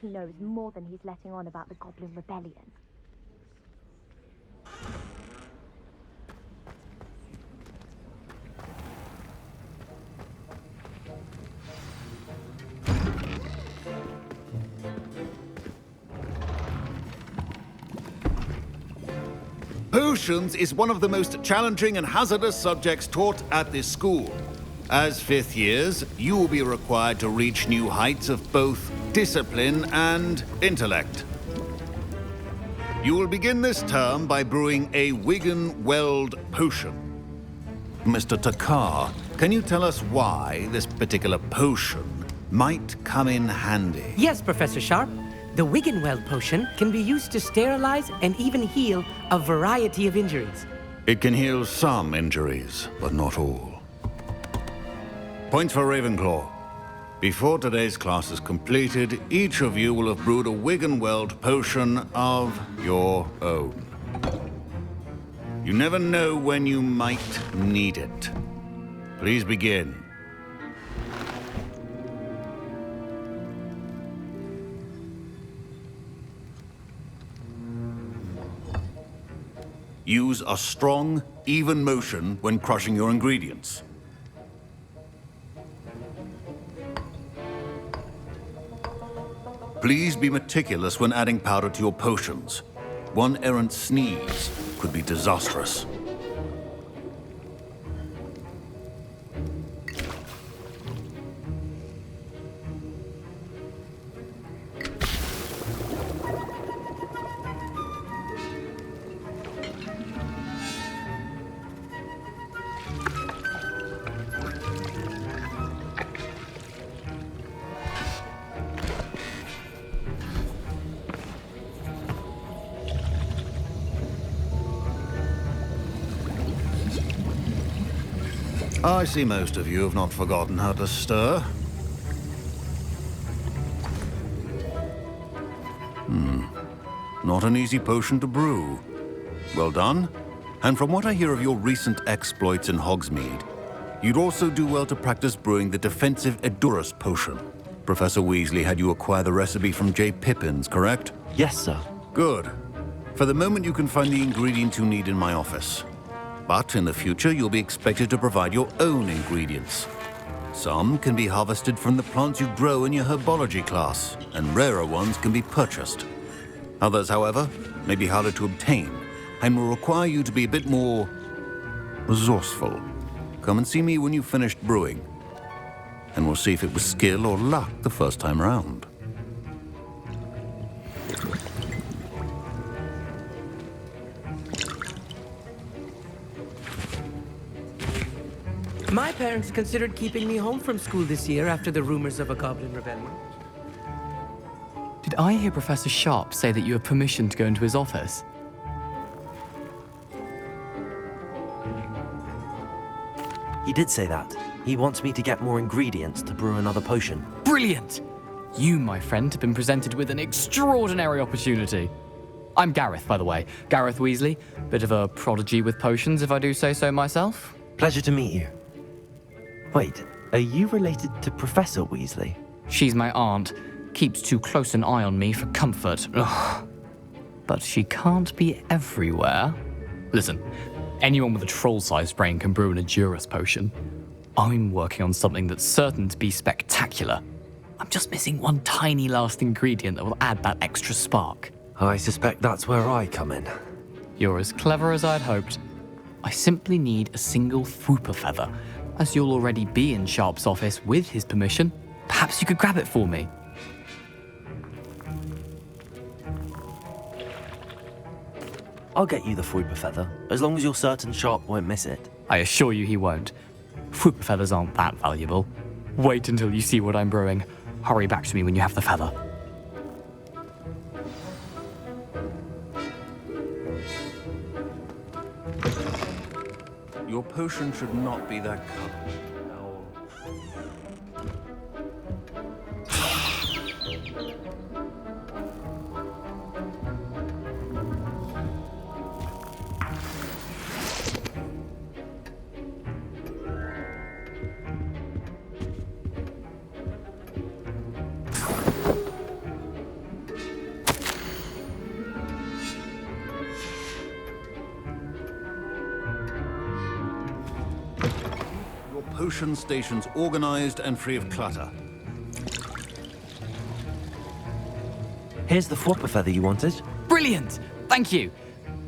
he knows more than he's letting on about the Goblin Rebellion. Potions is one of the most challenging and hazardous subjects taught at this school. As fifth years, you will be required to reach new heights of both discipline and intellect. You will begin this term by brewing a Wigan-Weld potion. Mr. Takar, can you tell us why this particular potion might come in handy? Yes, Professor Sharp. The Wigan-Weld potion can be used to sterilize and even heal a variety of injuries. It can heal some injuries, but not all. Points for Ravenclaw. Before today's class is completed, each of you will have brewed a Wigan-Weld potion of your own. You never know when you might need it. Please begin. Use a strong, even motion when crushing your ingredients. Please be meticulous when adding powder to your potions. One errant sneeze could be disastrous. I see most of you have not forgotten how to stir. Not an easy potion to brew. Well done. And from what I hear of your recent exploits in Hogsmeade, you'd also do well to practice brewing the defensive Edurus potion. Professor Weasley had you acquire the recipe from J. Pippins, correct? Yes, sir. Good. For the moment, you can find the ingredients you need in my office. But in the future, you'll be expected to provide your own ingredients. Some can be harvested from the plants you grow in your herbology class, and rarer ones can be purchased. Others, however, may be harder to obtain, and will require you to be a bit more resourceful. Come and see me when you've finished brewing, and we'll see if it was skill or luck the first time round. My parents considered keeping me home from school this year after the rumors of a Goblin Rebellion. Did I hear Professor Sharp say that you have permission to go into his office? He did say that. He wants me to get more ingredients to brew another potion. Brilliant! You, my friend, have been presented with an extraordinary opportunity. I'm Gareth, by the way. Gareth Weasley. Bit of a prodigy with potions, if I do say so myself. Pleasure to meet you. Wait, are you related to Professor Weasley? She's my aunt. Keeps too close an eye on me for comfort. Ugh. But she can't be everywhere. Listen, anyone with a troll-sized brain can brew an Edurus potion. I'm working on something that's certain to be spectacular. I'm just missing one tiny last ingredient that will add that extra spark. I suspect that's where I come in. You're as clever as I'd hoped. I simply need a single Fwooper feather. As you'll already be in Sharp's office with his permission, perhaps you could grab it for me. I'll get you the Fwooper feather, as long as you're certain Sharp won't miss it. I assure you he won't. Fwooper feathers aren't that valuable. Wait until you see what I'm brewing. Hurry back to me when you have the feather. Your potion should not be that color. potion stations organized and free of clutter. Here's the flopper feather you wanted. Brilliant! Thank you!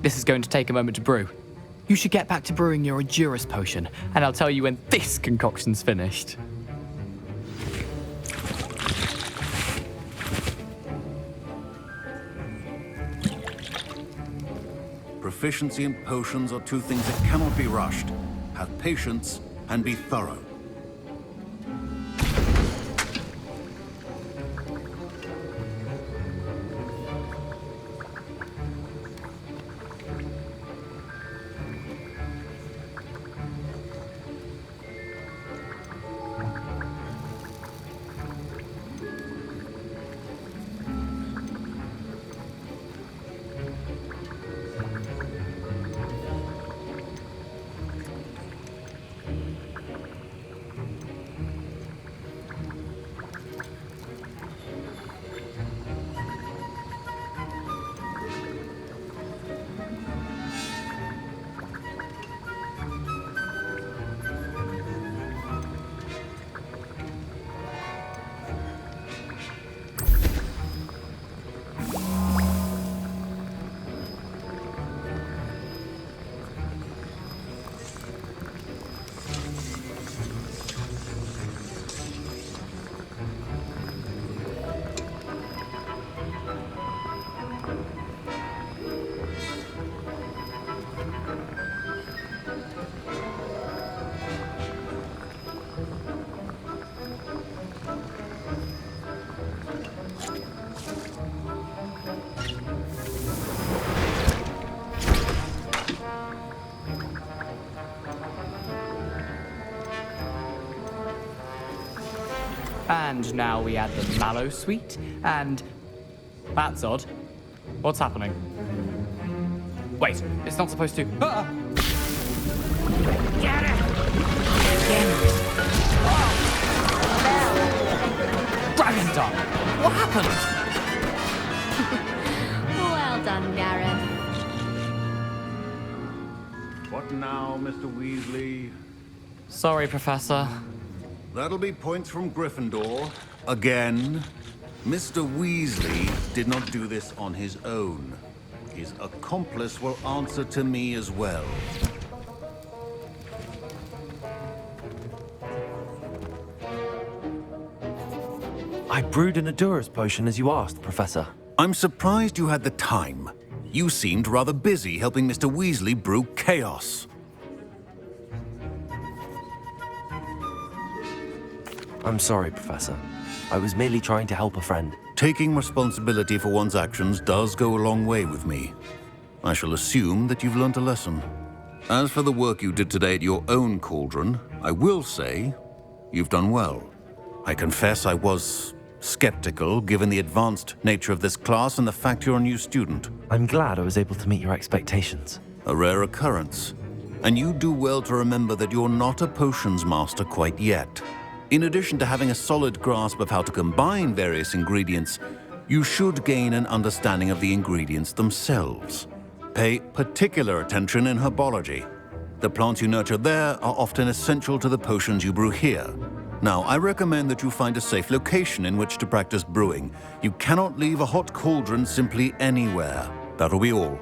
This is going to take a moment to brew. You should get back to brewing your Endurus potion, and I'll tell you when this concoction's finished. Proficiency in potions are two things that cannot be rushed. Have patience and be thorough. And now we add the mallow sweet, and... That's odd. What's happening? Wait, it's not supposed to... Ah! Get it! Dragon Dog! What happened? Well done, Gareth. What now, Mr. Weasley? Sorry, Professor. That'll be points from Gryffindor. Again. Mr. Weasley did not do this on his own. His accomplice will answer to me as well. I brewed an Endurus potion as you asked, Professor. I'm surprised you had the time. You seemed rather busy helping Mr. Weasley brew chaos. I'm sorry, Professor. I was merely trying to help a friend. Taking responsibility for one's actions does go a long way with me. I shall assume that you've learnt a lesson. As for the work you did today at your own cauldron, I will say you've done well. I confess I was skeptical, given the advanced nature of this class and the fact you're a new student. I'm glad I was able to meet your expectations. A rare occurrence. And you do well to remember that you're not a potions master quite yet. In addition to having a solid grasp of how to combine various ingredients, you should gain an understanding of the ingredients themselves. Pay particular attention in herbology. The plants you nurture there are often essential to the potions you brew here. Now, I recommend that you find a safe location in which to practice brewing. You cannot leave a hot cauldron simply anywhere. That'll be all.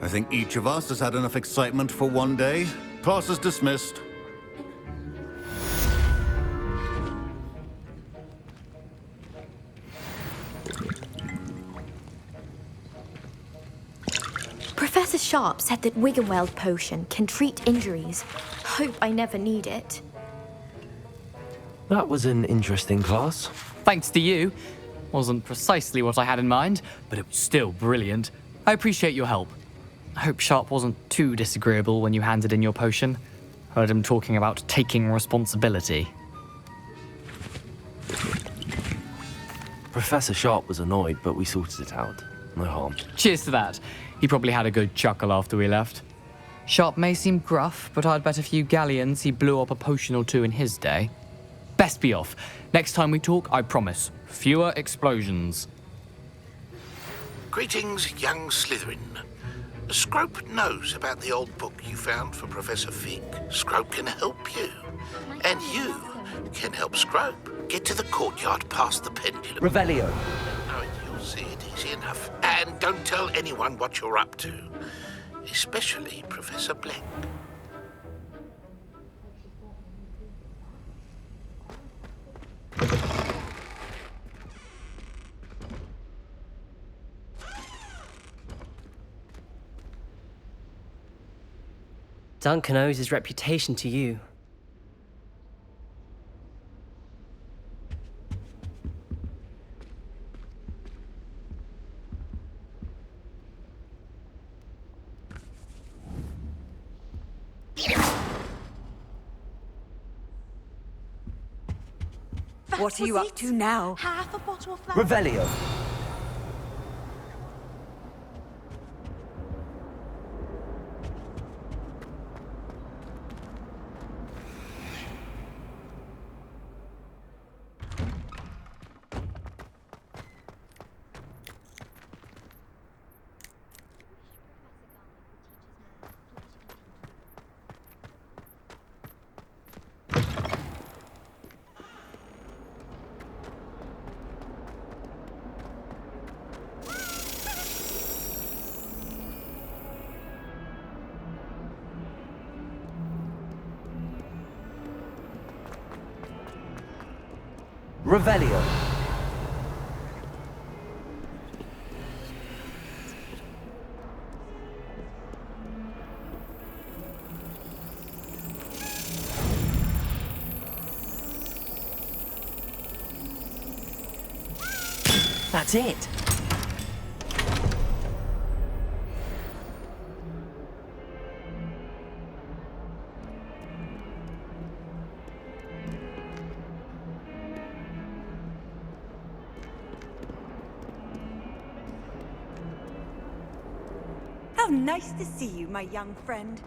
I think each of us has had enough excitement for one day. Class is dismissed. Professor Sharp said that Wiggenweld potion can treat injuries. Hope I never need it. That was an interesting class. Thanks to you. Wasn't precisely what I had in mind, but it was still brilliant. I appreciate your help. I hope Sharp wasn't too disagreeable when you handed in your potion. Heard him talking about taking responsibility. Professor Sharp was annoyed, but we sorted it out. No harm. Cheers to that. He probably had a good chuckle after we left. Sharp may seem gruff, but I'd bet a few galleons he blew up a potion or two in his day. Best be off. Next time we talk, I promise, fewer explosions. Greetings, young Slytherin. Scrope knows about the old book you found for Professor Fig. Scrope can help you. And you can help Scrope. Get to the courtyard past the pendulum. Revelio. No, you'll see it easy enough. And don't tell anyone what you're up to. Especially Professor Black. Duncan owes his reputation to you. What are you up to now? Half a bottle of flour. Revelio. Revelio. That's it. How nice to see you, my young friend.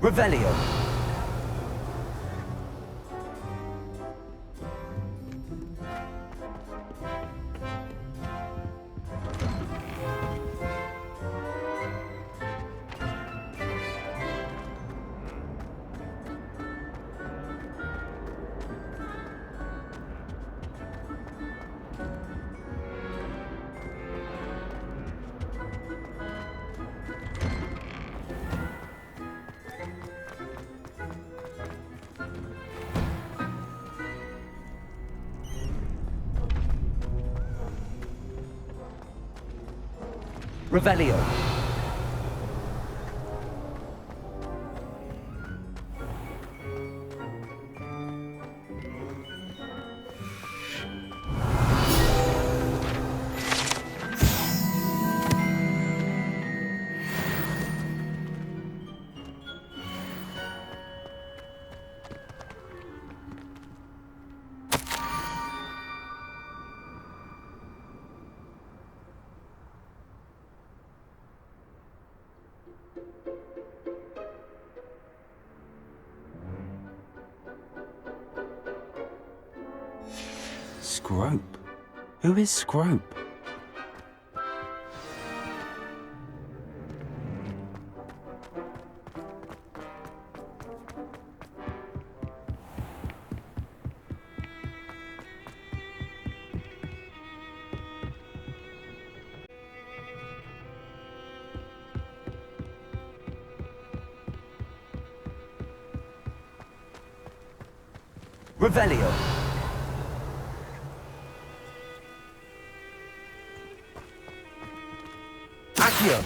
Revelio. Revelio. Scrope? Who is Scrope? Revelio. Accio.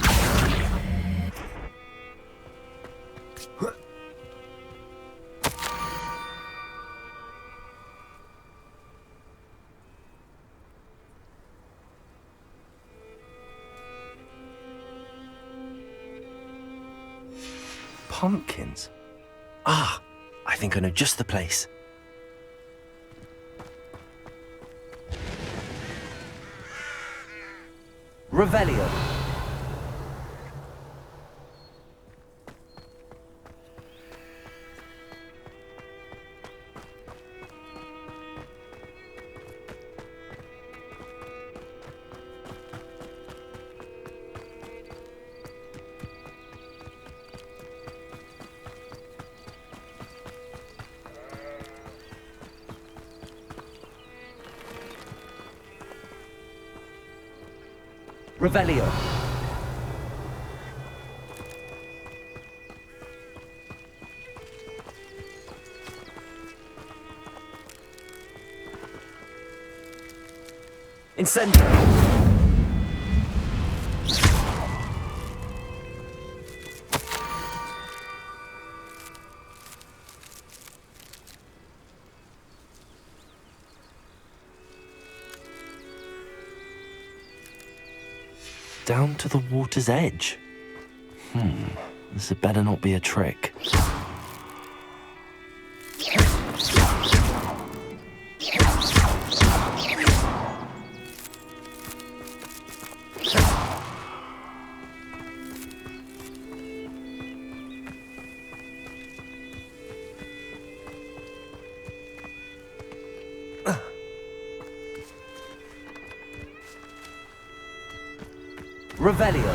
pumpkins. Ah, I think I know just the place. Revelio. Revelio. Incendio. Down to the water's edge. This had better not be a trick. Revelio.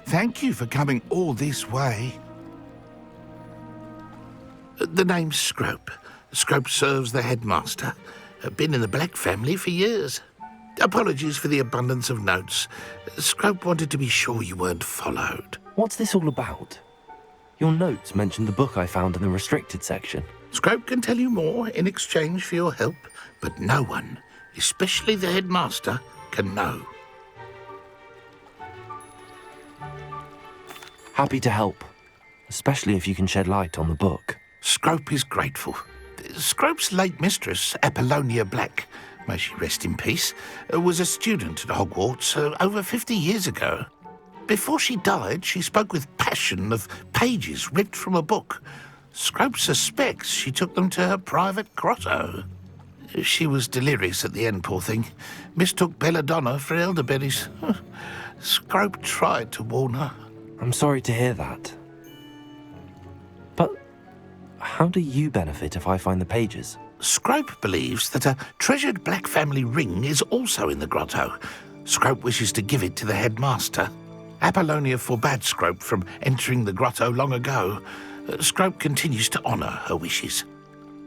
Thank you for coming all this way. The name's Scrope. Scrope serves the headmaster. Been in the Black family for years. Apologies for the abundance of notes. Scrope wanted to be sure you weren't followed. What's this all about? Your notes mentioned the book I found in the restricted section. Scrope can tell you more in exchange for your help, but no one, especially the headmaster, can know. Happy to help, especially if you can shed light on the book. Scrope is grateful. Scrope's late mistress, Apollonia Black, may she rest in peace, was a student at Hogwarts over 50 years ago. Before she died, she spoke with passion of pages ripped from a book. Scrope suspects she took them to her private grotto. She was delirious at the end, poor thing. Mistook belladonna for elderberries. Scrope tried to warn her. I'm sorry to hear that. But how do you benefit if I find the pages? Scrope believes that a treasured Black family ring is also in the grotto. Scrope wishes to give it to the headmaster. Apollonia forbade Scrope from entering the grotto long ago. Scrope continues to honour her wishes.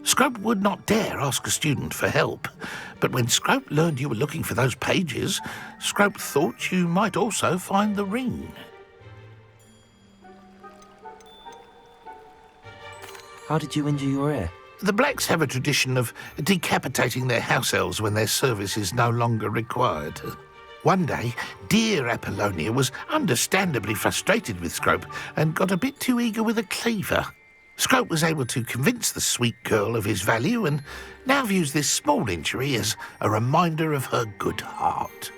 Scrope would not dare ask a student for help, but when Scrope learned you were looking for those pages, Scrope thought you might also find the ring. How did you injure your ear? The Blacks have a tradition of decapitating their house elves when their service is no longer required. One day, dear Apollonia was understandably frustrated with Scrope and got a bit too eager with a cleaver. Scrope was able to convince the sweet girl of his value and now views this small injury as a reminder of her good heart.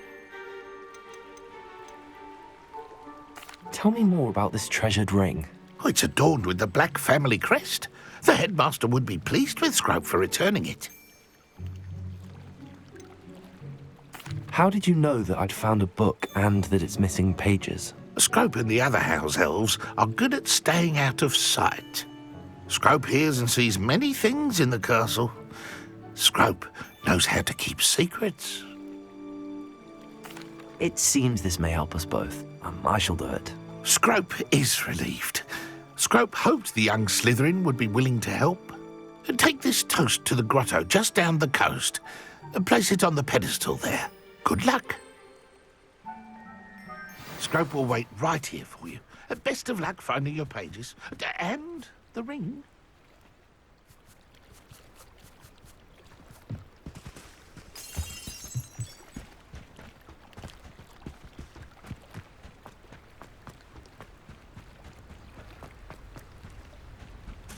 Tell me more about this treasured ring. Oh, it's adorned with the Black family crest. The headmaster would be pleased with Scrope for returning it. How did you know that I'd found a book and that it's missing pages? Scrope and the other house elves are good at staying out of sight. Scrope hears and sees many things in the castle. Scrope knows how to keep secrets. It seems this may help us both. I shall do it. Scrope is relieved. Scrope hoped the young Slytherin would be willing to help. Take this toast to the grotto just down the coast and place it on the pedestal there. Good luck. Scrope will wait right here for you. Best of luck finding your pages. And the ring.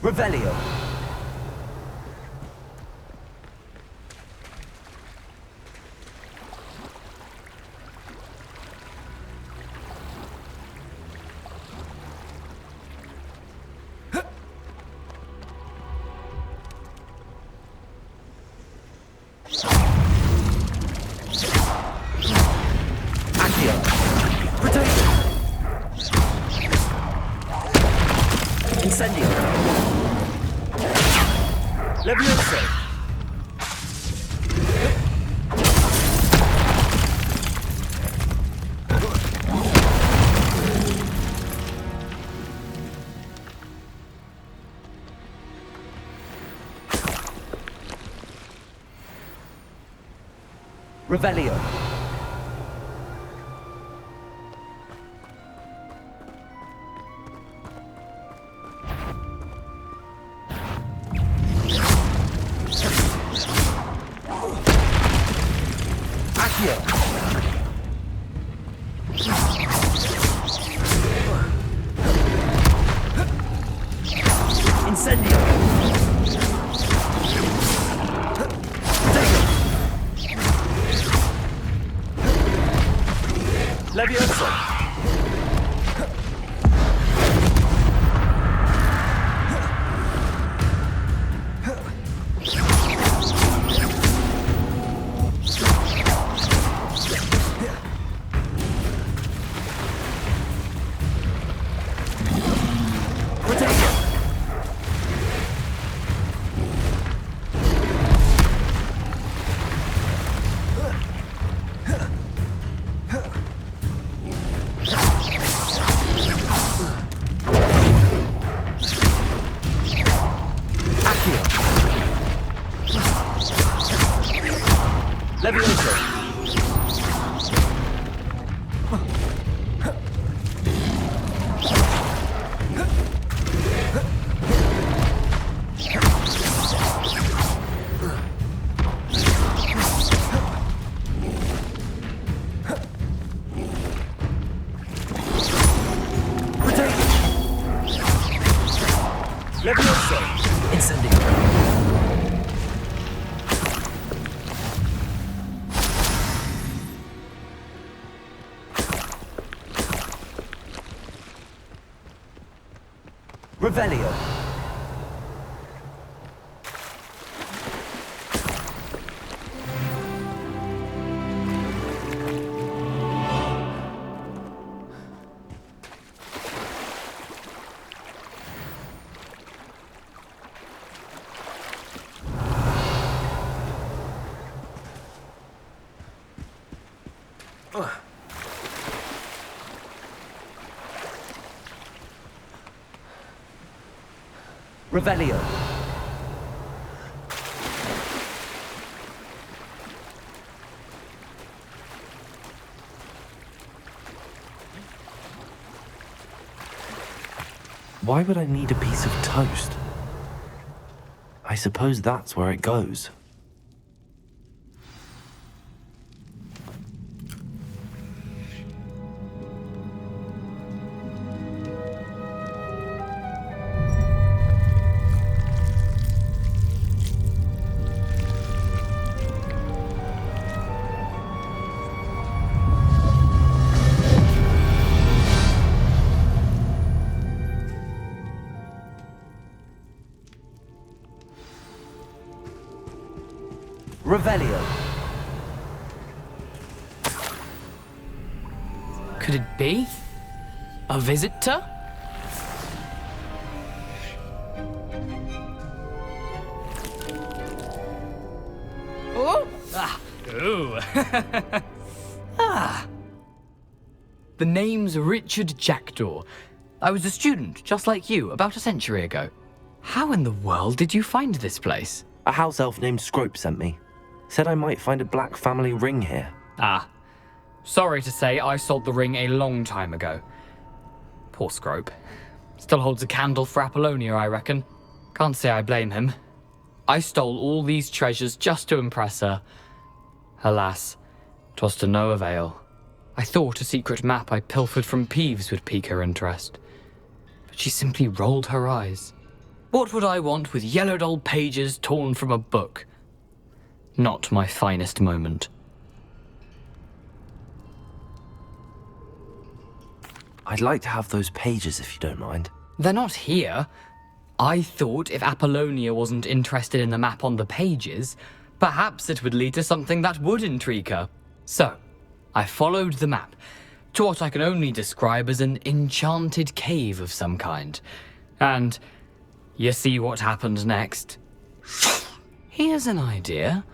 Revelio. Incendio. Levioso. Revelio. Incendio. Levioso. Levioso. Levioso. Incendio. Revelio. Revelio. Why would I need a piece of toast? I suppose that's where it goes. Revelio. Could it be? A visitor? Oh! Ah! Ooh! Ah! The name's Richard Jackdaw. I was a student, just like you, about a century ago. How in the world did you find this place? A house elf named Scrope sent me. Said I might find a black family ring here. Ah. Sorry to say, I sold the ring a long time ago. Poor Scrope. Still holds a candle for Apollonia, I reckon. Can't say I blame him. I stole all these treasures just to impress her. Alas, 'twas to no avail. I thought a secret map I pilfered from Peeves would pique her interest. But she simply rolled her eyes. What would I want with yellowed old pages torn from a book? Not my finest moment. I'd like to have those pages if you don't mind. They're not here. I thought if Apollonia wasn't interested in the map on the pages, perhaps it would lead to something that would intrigue her. So, I followed the map to what I can only describe as an enchanted cave of some kind. And you see what happened next? Here's an idea.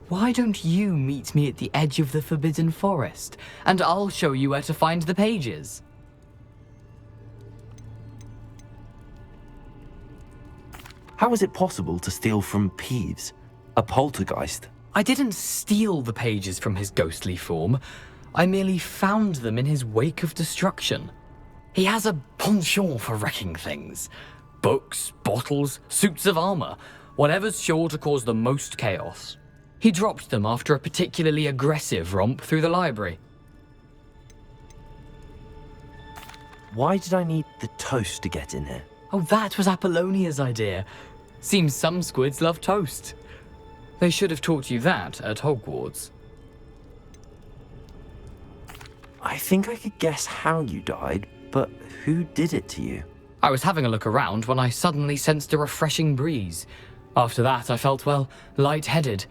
Why don't you meet me at the edge of the Forbidden Forest, and I'll show you where to find the pages? How is it possible to steal from Peeves, a poltergeist? I didn't steal the pages from his ghostly form. I merely found them in his wake of destruction. He has a penchant for wrecking things. Books, bottles, suits of armor, whatever's sure to cause the most chaos. He dropped them after a particularly aggressive romp through the library. Why did I need the toast to get in here? Oh, that was Apollonia's idea. Seems some squids love toast. They should have taught you that at Hogwarts. I think I could guess how you died, but who did it to you? I was having a look around when I suddenly sensed a refreshing breeze. After that, I felt, well, lightheaded.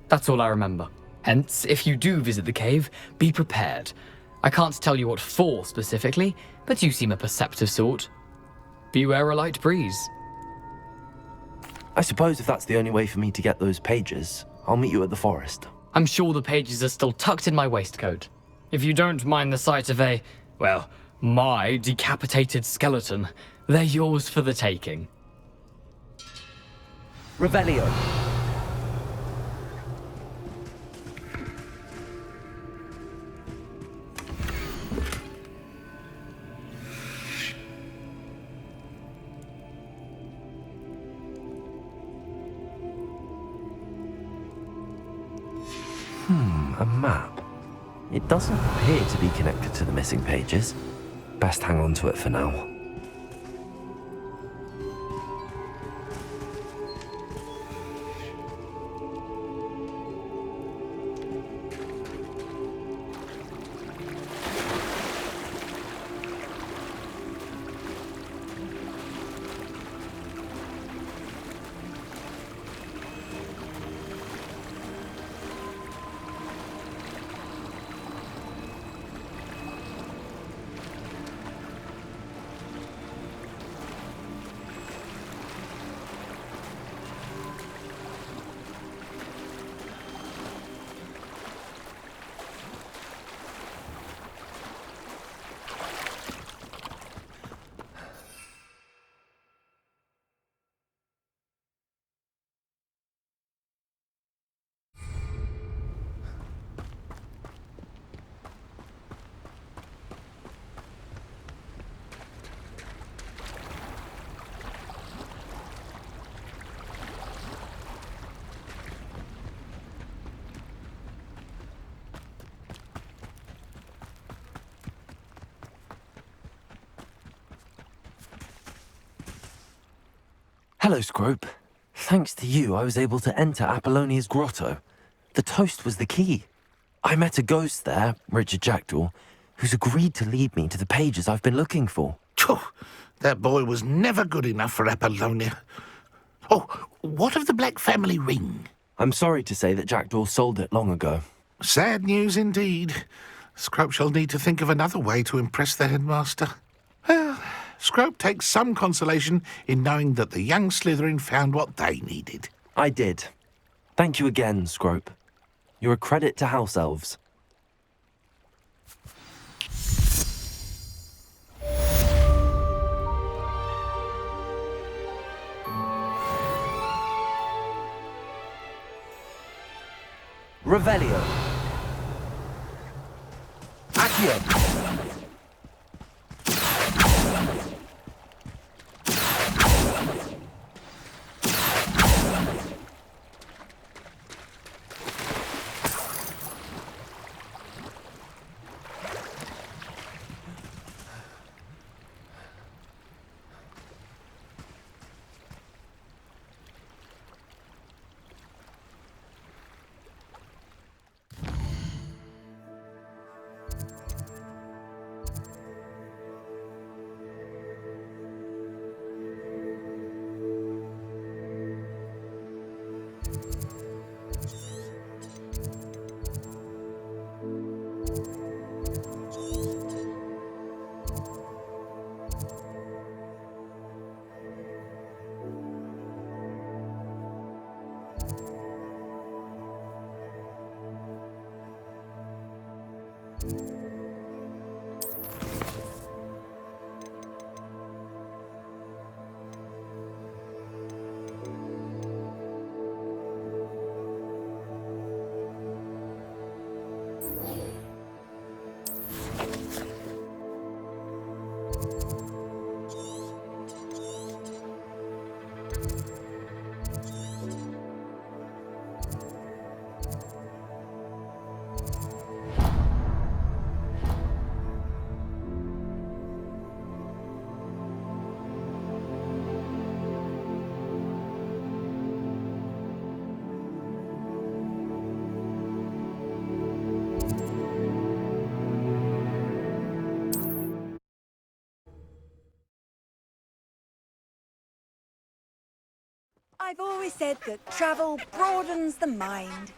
That's all I remember. Hence, if you do visit the cave, be prepared. I can't tell you what for specifically, but you seem a perceptive sort. Beware a light breeze. I suppose if that's the only way for me to get those pages, I'll meet you at the forest. I'm sure the pages are still tucked in my waistcoat. If you don't mind the sight of a, well, my decapitated skeleton, they're yours for the taking. Revelio. A map. It doesn't appear to be connected to the missing pages. Best hang on to it for now. Hello, Scrope. Thanks to you, I was able to enter Apollonia's grotto. The toast was the key. I met a ghost there, Richard Jackdaw, who's agreed to lead me to the pages I've been looking for. Phew, that boy was never good enough for Apollonia. Oh, what of the Black family ring? I'm sorry to say that Jackdaw sold it long ago. Sad news indeed. Scrope shall need to think of another way to impress the headmaster. Well, Scrope takes some consolation in knowing that the young Slytherin found what they needed. I did. Thank you again, Scrope. You're a credit to House Elves. Revelio. Accio. I've always said that travel broadens the mind.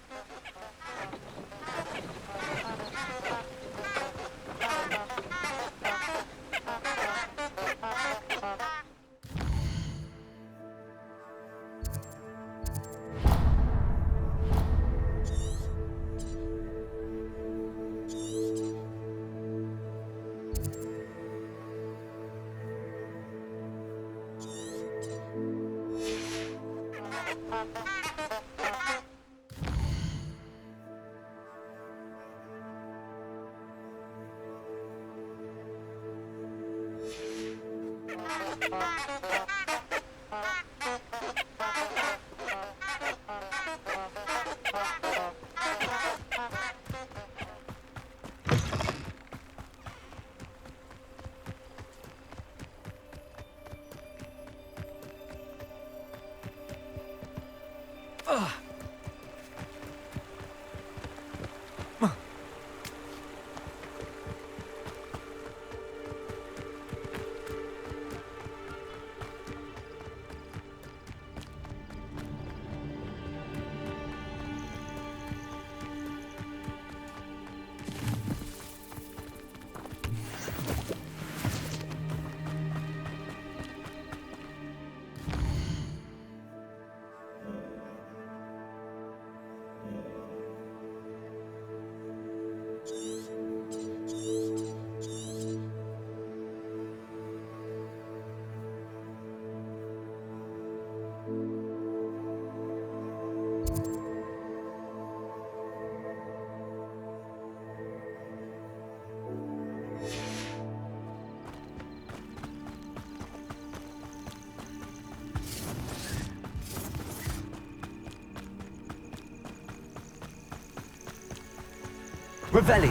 Revelio.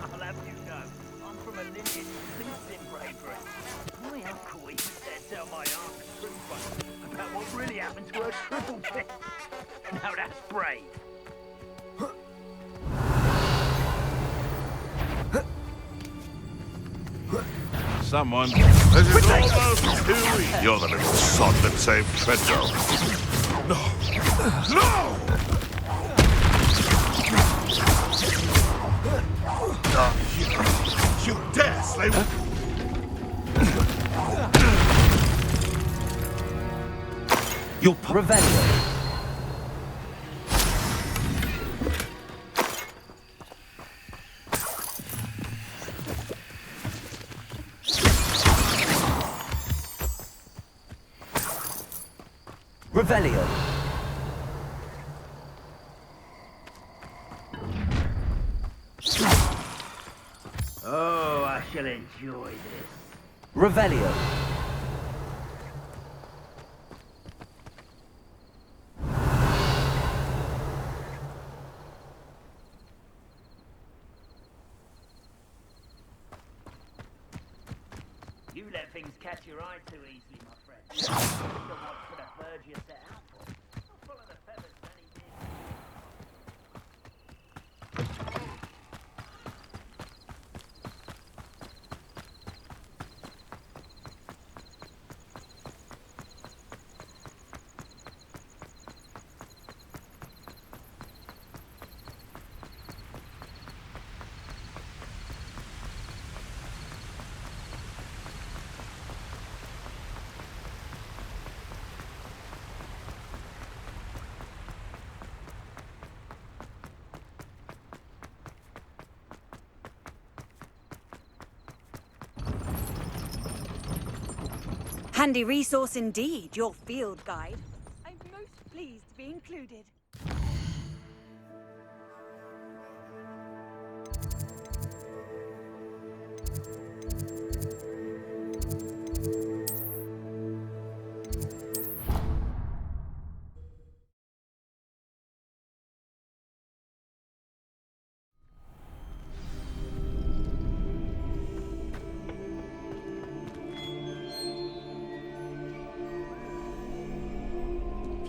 I'll have you know, I'm from a lineage steeped in bravery. My uncle used to tell my aunt the truth about what really happened to her triple pit. Now that's brave. Someone. This is almost too easy. You're the little sod that saved Treadwell. No! No! You dare slay... Your Revelio. Revelio. Oh, I shall enjoy this. Revelio. You let things catch your eye too easily, my friend. You don't know what sort of bird you set out for. I'll follow the feathers many years. Handy resource indeed, your field guide. I'm most pleased to be included.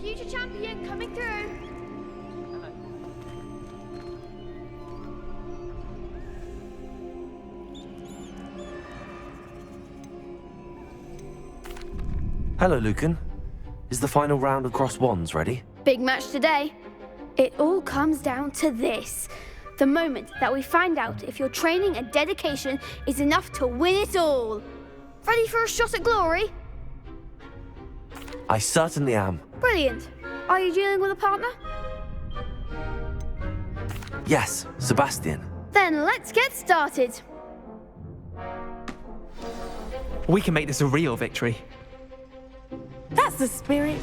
Future champion coming through. Hello, Lucan. Is the final round of cross wands ready? Big match today. It all comes down to this. The moment that we find out if your training and dedication is enough to win it all. Ready for a shot at glory? I certainly am. Brilliant. Are you dealing with a partner? Yes, Sebastian. Then let's get started. We can make this a real victory. That's the spirit.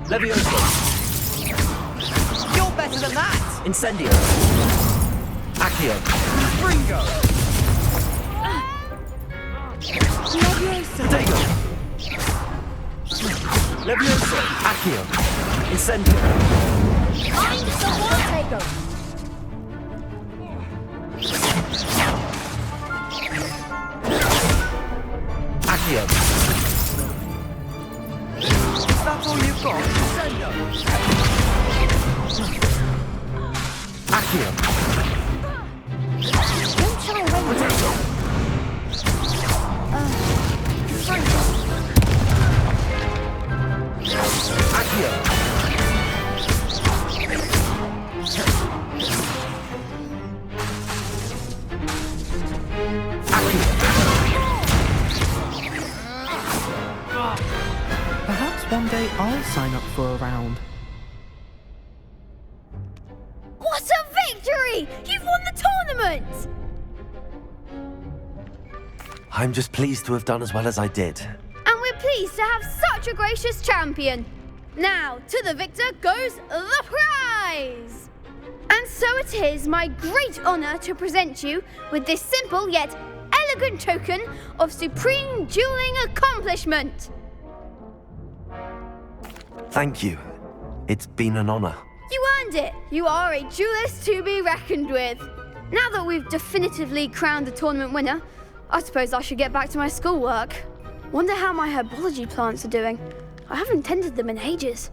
Levioso! You're better than that! Incendio! Accio! Ringo! Dago! Levioso! Accio! Incendio! I'm the War Taker. Accio! That's all you've got? Accio! Don't shy away with it. Accio! Perhaps one day I'll sign up for a round. What a victory! You've won the tournament! I'm just pleased to have done as well as I did. And we're pleased to have such a gracious champion. Now, to the victor goes the prize! And so it is my great honour to present you with this simple yet elegant token of supreme dueling accomplishment. Thank you. It's been an honor. You earned it. You are a duelist to be reckoned with. Now that we've definitively crowned the tournament winner, I suppose I should get back to my schoolwork. Wonder how my herbology plants are doing. I haven't tended them in ages.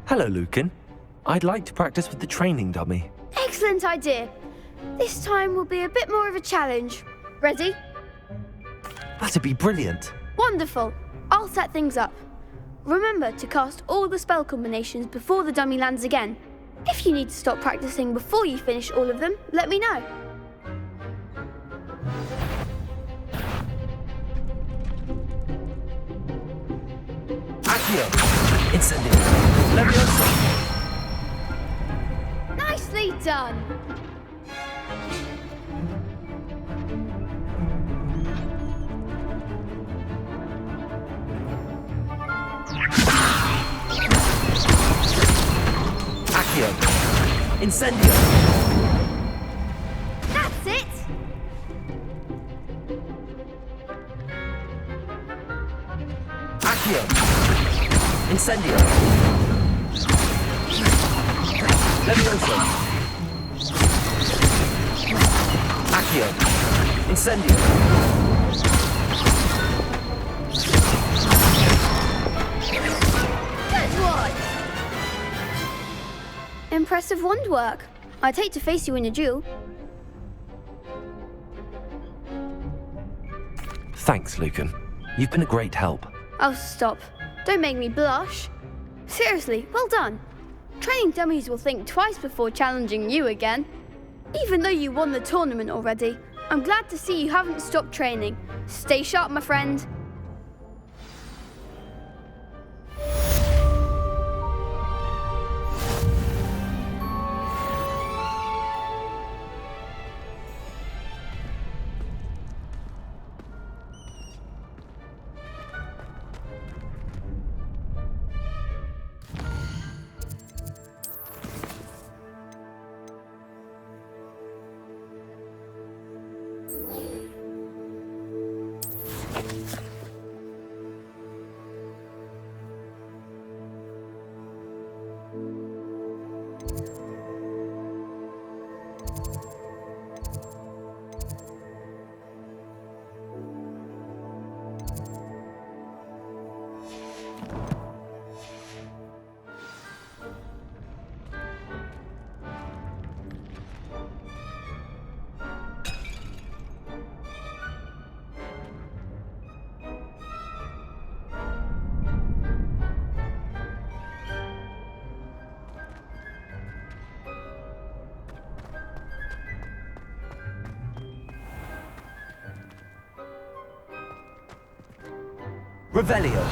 Hello, Lucan. I'd like to practice with the training dummy. Excellent idea. This time will be a bit more of a challenge. Ready? That'd be brilliant. Wonderful. I'll set things up. Remember to cast all the spell combinations before the dummy lands again. If you need to stop practicing before you finish all of them, let me know. Accio! Incendio! Nicely done. Accio! Incendio! That's it. Accio! Incendio! Levioso! Accio! Incendio! Good one. Impressive wand work. I'd hate to face you in a duel. Thanks, Lucan. You've been a great help. Oh, stop. Don't make me blush. Seriously, well done. Training dummies will think twice before challenging you again. Even though you won the tournament already, I'm glad to see you haven't stopped training. Stay sharp, my friend. Revelio!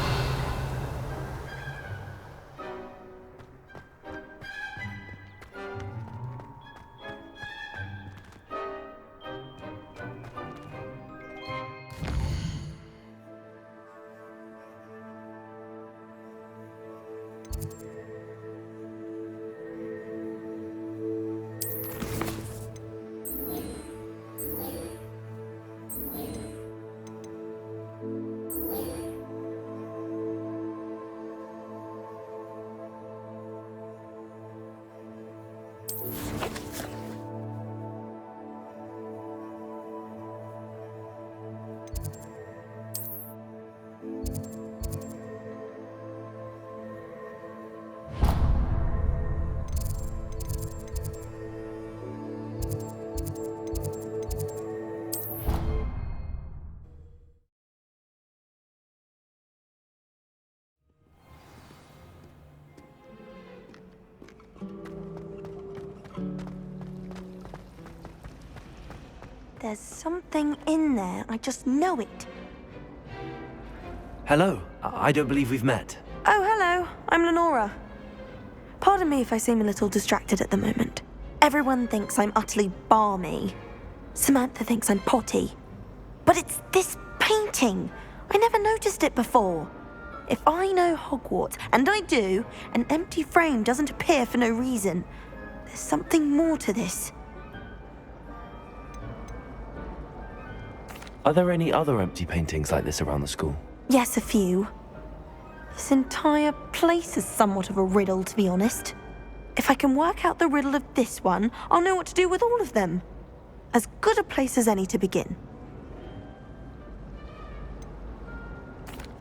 There's something in there. I just know it. Hello. I don't believe we've met. Oh, hello. I'm Lenora. Pardon me if I seem a little distracted at the moment. Everyone thinks I'm utterly balmy. Samantha thinks I'm potty. But it's this painting. I never noticed it before. If I know Hogwarts, and I do, an empty frame doesn't appear for no reason. There's something more to this. Are there any other empty paintings like this around the school? Yes, a few. This entire place is somewhat of a riddle, to be honest. If I can work out the riddle of this one, I'll know what to do with all of them. As good a place as any to begin.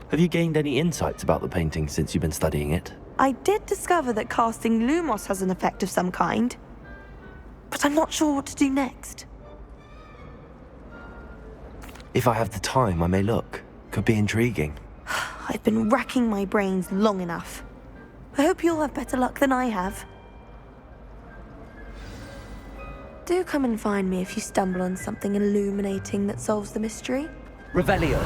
Have you gained any insights about the painting since you've been studying it? I did discover that casting Lumos has an effect of some kind. But I'm not sure what to do next. If I have the time, I may look. Could be intriguing. I've been racking my brains long enough. I hope you'll have better luck than I have. Do come and find me if you stumble on something illuminating that solves the mystery. Revelio.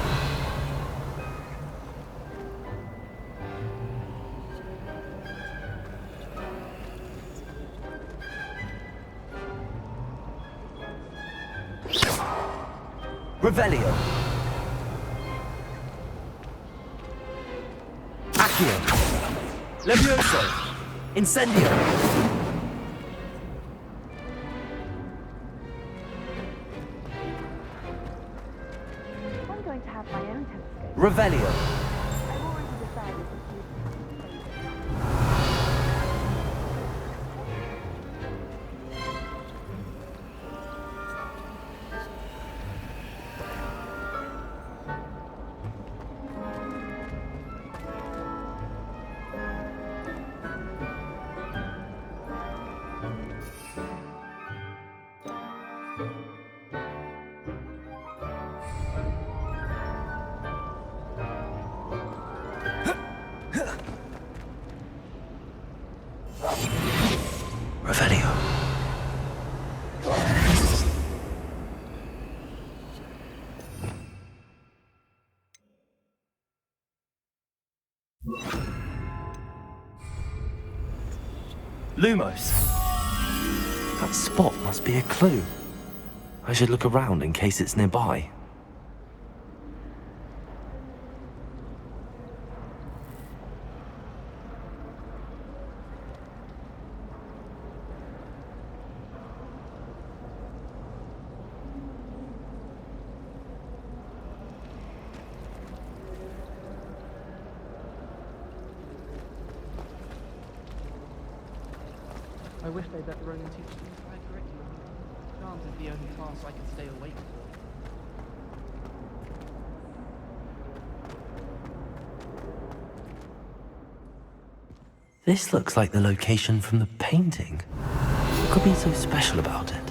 Revelio. Accio. Levioso. Incendio. I'm going to have my own telescope. Revelio. I've already decided to use Revelio. Lumos. That spot must be a clue. I should look around in case it's nearby. I wish they'd let the Roman teach the entire curriculum. Charms is the only class I can stay awake for. This looks like the location from the painting. What could be so special about it?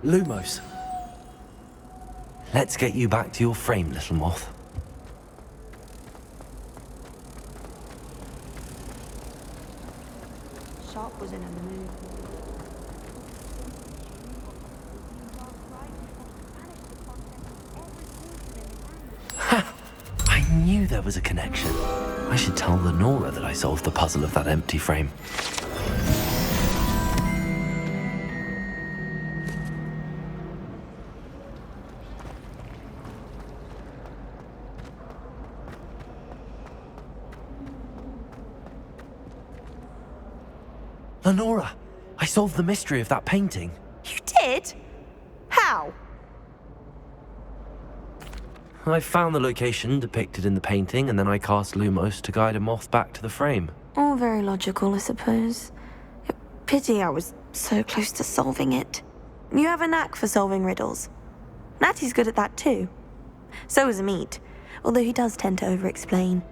Lumos. Let's get you back to your frame, little moth. Sharp was in a mood. I knew there was a connection. I should tell Lenora that I solved the puzzle of that empty frame. Lenora, I solved the mystery of that painting. You did? How? I found the location depicted in the painting, and then I cast Lumos to guide a moth back to the frame. All very logical, I suppose. Pity I was so close to solving it. You have a knack for solving riddles. Natty's good at that too. So is Amit, although he does tend to over-explain.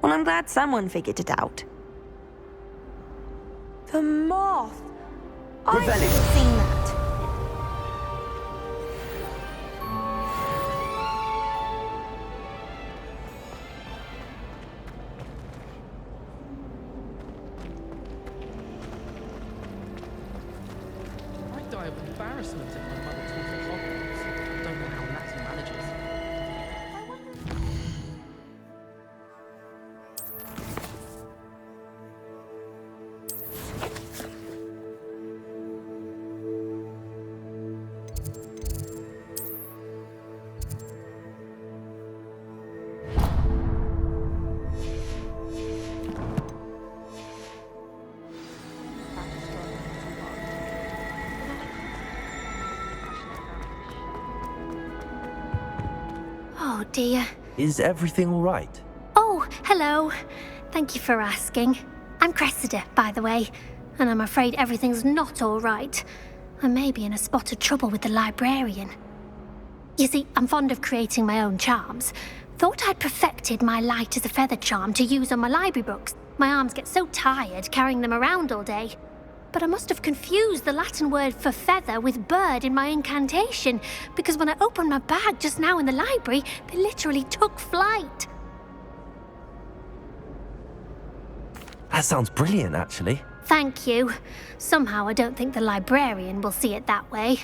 Well, I'm glad someone figured it out. The moth! I've seen that. I'd die of embarrassment if my mother taught at Hogwarts. Don't know how Natty manages. Oh dear. Is everything all right? Oh, hello. Thank you for asking. I'm Cressida, by the way, and I'm afraid everything's not all right. I may be in a spot of trouble with the librarian. You see, I'm fond of creating my own charms. Thought I'd perfected my light as a feather charm to use on my library books. My arms get so tired carrying them around all day. But I must have confused the Latin word for feather with bird in my incantation, because when I opened my bag just now in the library, they literally took flight. That sounds brilliant, actually. Thank you. Somehow I don't think the librarian will see it that way.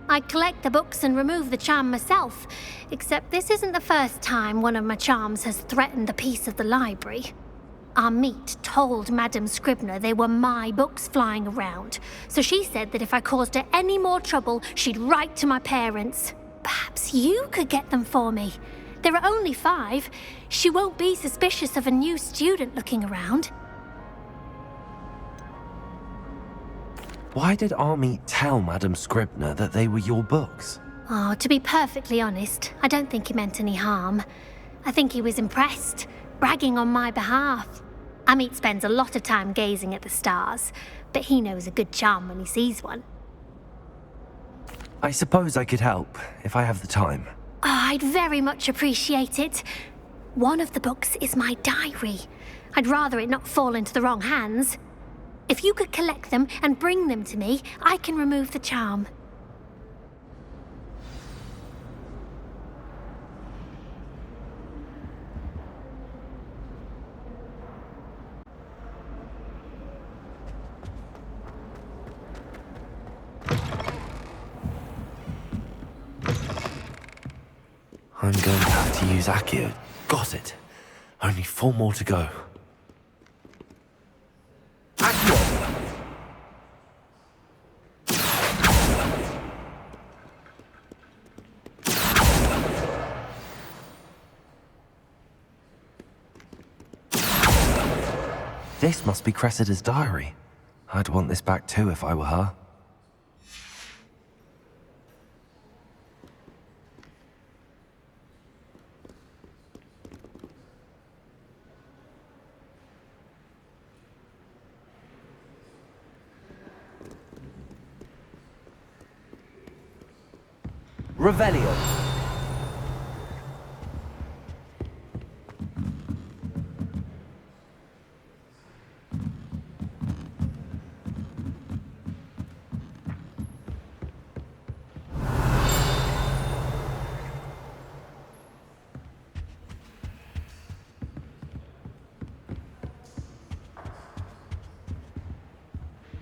I collect the books and remove the charm myself, except this isn't the first time one of my charms has threatened the peace of the library. Amit told Madame Scribner they were my books flying around, so she said that if I caused her any more trouble, she'd write to my parents. Perhaps you could get them for me. There are only 5. She won't be suspicious of a new student looking around. Why did Amit tell Madame Scribner that they were your books? Oh, to be perfectly honest, I don't think he meant any harm. I think he was impressed, bragging on my behalf. Amit spends a lot of time gazing at the stars, but he knows a good charm when he sees one. I suppose I could help, if I have the time. Oh, I'd very much appreciate it. One of the books is my diary. I'd rather it not fall into the wrong hands. If you could collect them and bring them to me, I can remove the charm. I'm going to have to use Accio. Got it. Only 4 more to go. Accio! This must be Cressida's diary. I'd want this back too if I were her. Revelio.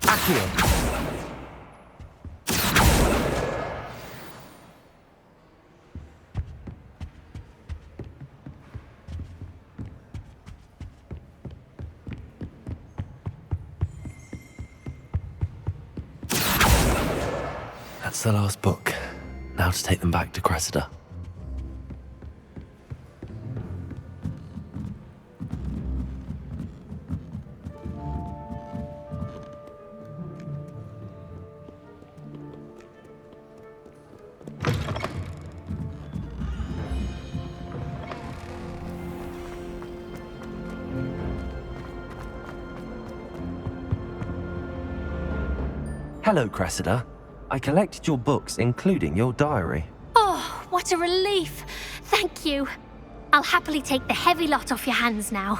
Accio. That's the last book. Now to take them back to Cressida. Hello, Cressida. I collected your books, including your diary. Oh, what a relief. Thank you. I'll happily take the heavy lot off your hands now.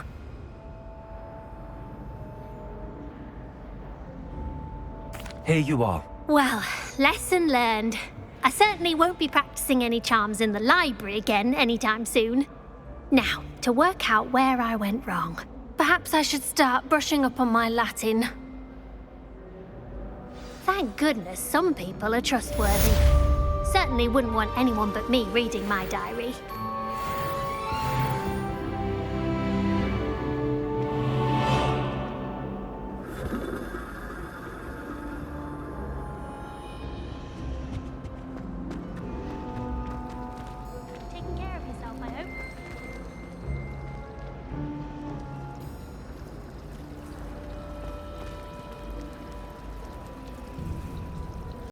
Here you are. Well, lesson learned. I certainly won't be practicing any charms in the library again anytime soon. Now, to work out where I went wrong. Perhaps I should start brushing up on my Latin. Thank goodness some people are trustworthy. Certainly wouldn't want anyone but me reading my diary.